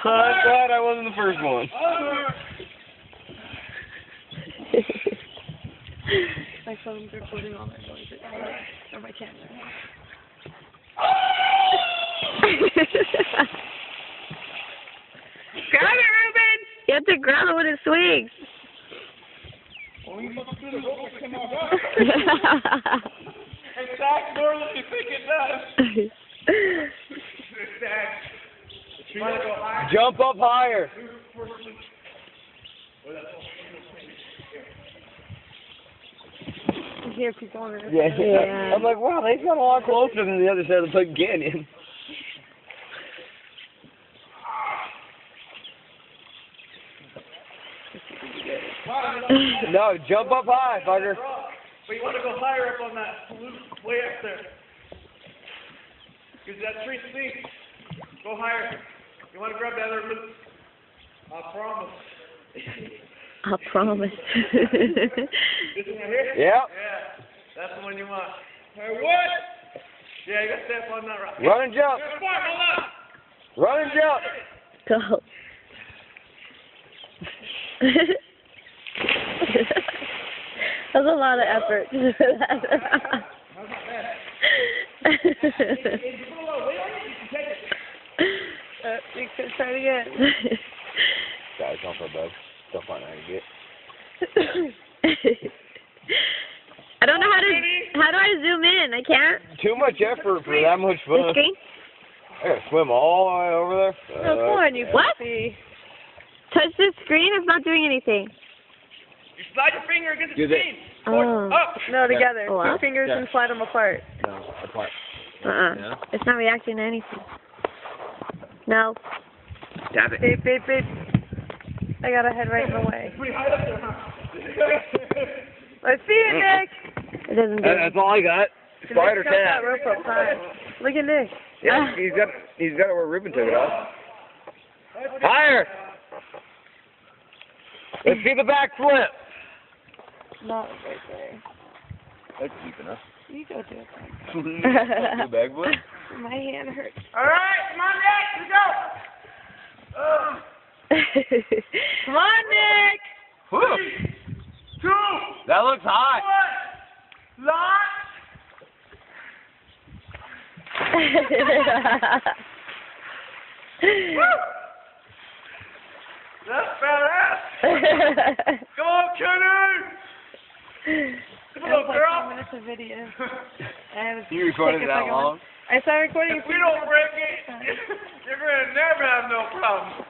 I'm glad I wasn't the first one. My phone's recording all my noises. Or my camera. Grab it, Ruben! You have to grab it when it swings. Exact more than you think it does. Jump up higher. Here, people on it. Yeah. I'm like, wow, they got a lot closer than the other side of the Big Canyon. No, jump up high, bugger. But you want to go higher up on that loop, way up there. Because that tree steep. Go higher. You want to grab that other loop. I promise. I promise. This one right here? Yep. Yeah. That's the one you want. Hey, what? Yeah, you got to step on that rock. Run and jump. Hold on. Run and jump. Go. That's a lot of effort to do that. You could try it again. Guys, don't feel bad. Still find out how to get. I don't know how do I zoom in? I can't. Too much effort for that much The fun. screen? I gotta swim all the way over there. No, come on, you what? Touch the screen, it's not doing anything. You slide your finger against the Do this. screen. Oh. Up. No, together. Oh, Two fingers and slide them apart. No, apart. Yeah. It's not reacting to anything. No. Dab it. Beep, beep, beep. I got a head right in the way. Pretty high up there, huh? I see it, Nick. It doesn't do That's all I got. Spider Nick cut cat. that rope up high. Look at Nick. Yeah, he's got it where Ruben took it off. Higher. Let's see the back flip. Not right there. That's deep enough. You go do it. The back flip. My hand hurts. All right, come on, Nick. Let's go. Come on, Nick. Whew. 2, That looks hot. 1, lock. That's badass. Come on, Kenny. Come on, girl. 10 minutes of video. You recorded that long? I started recording. If we don't break it, you're going to never have no problem.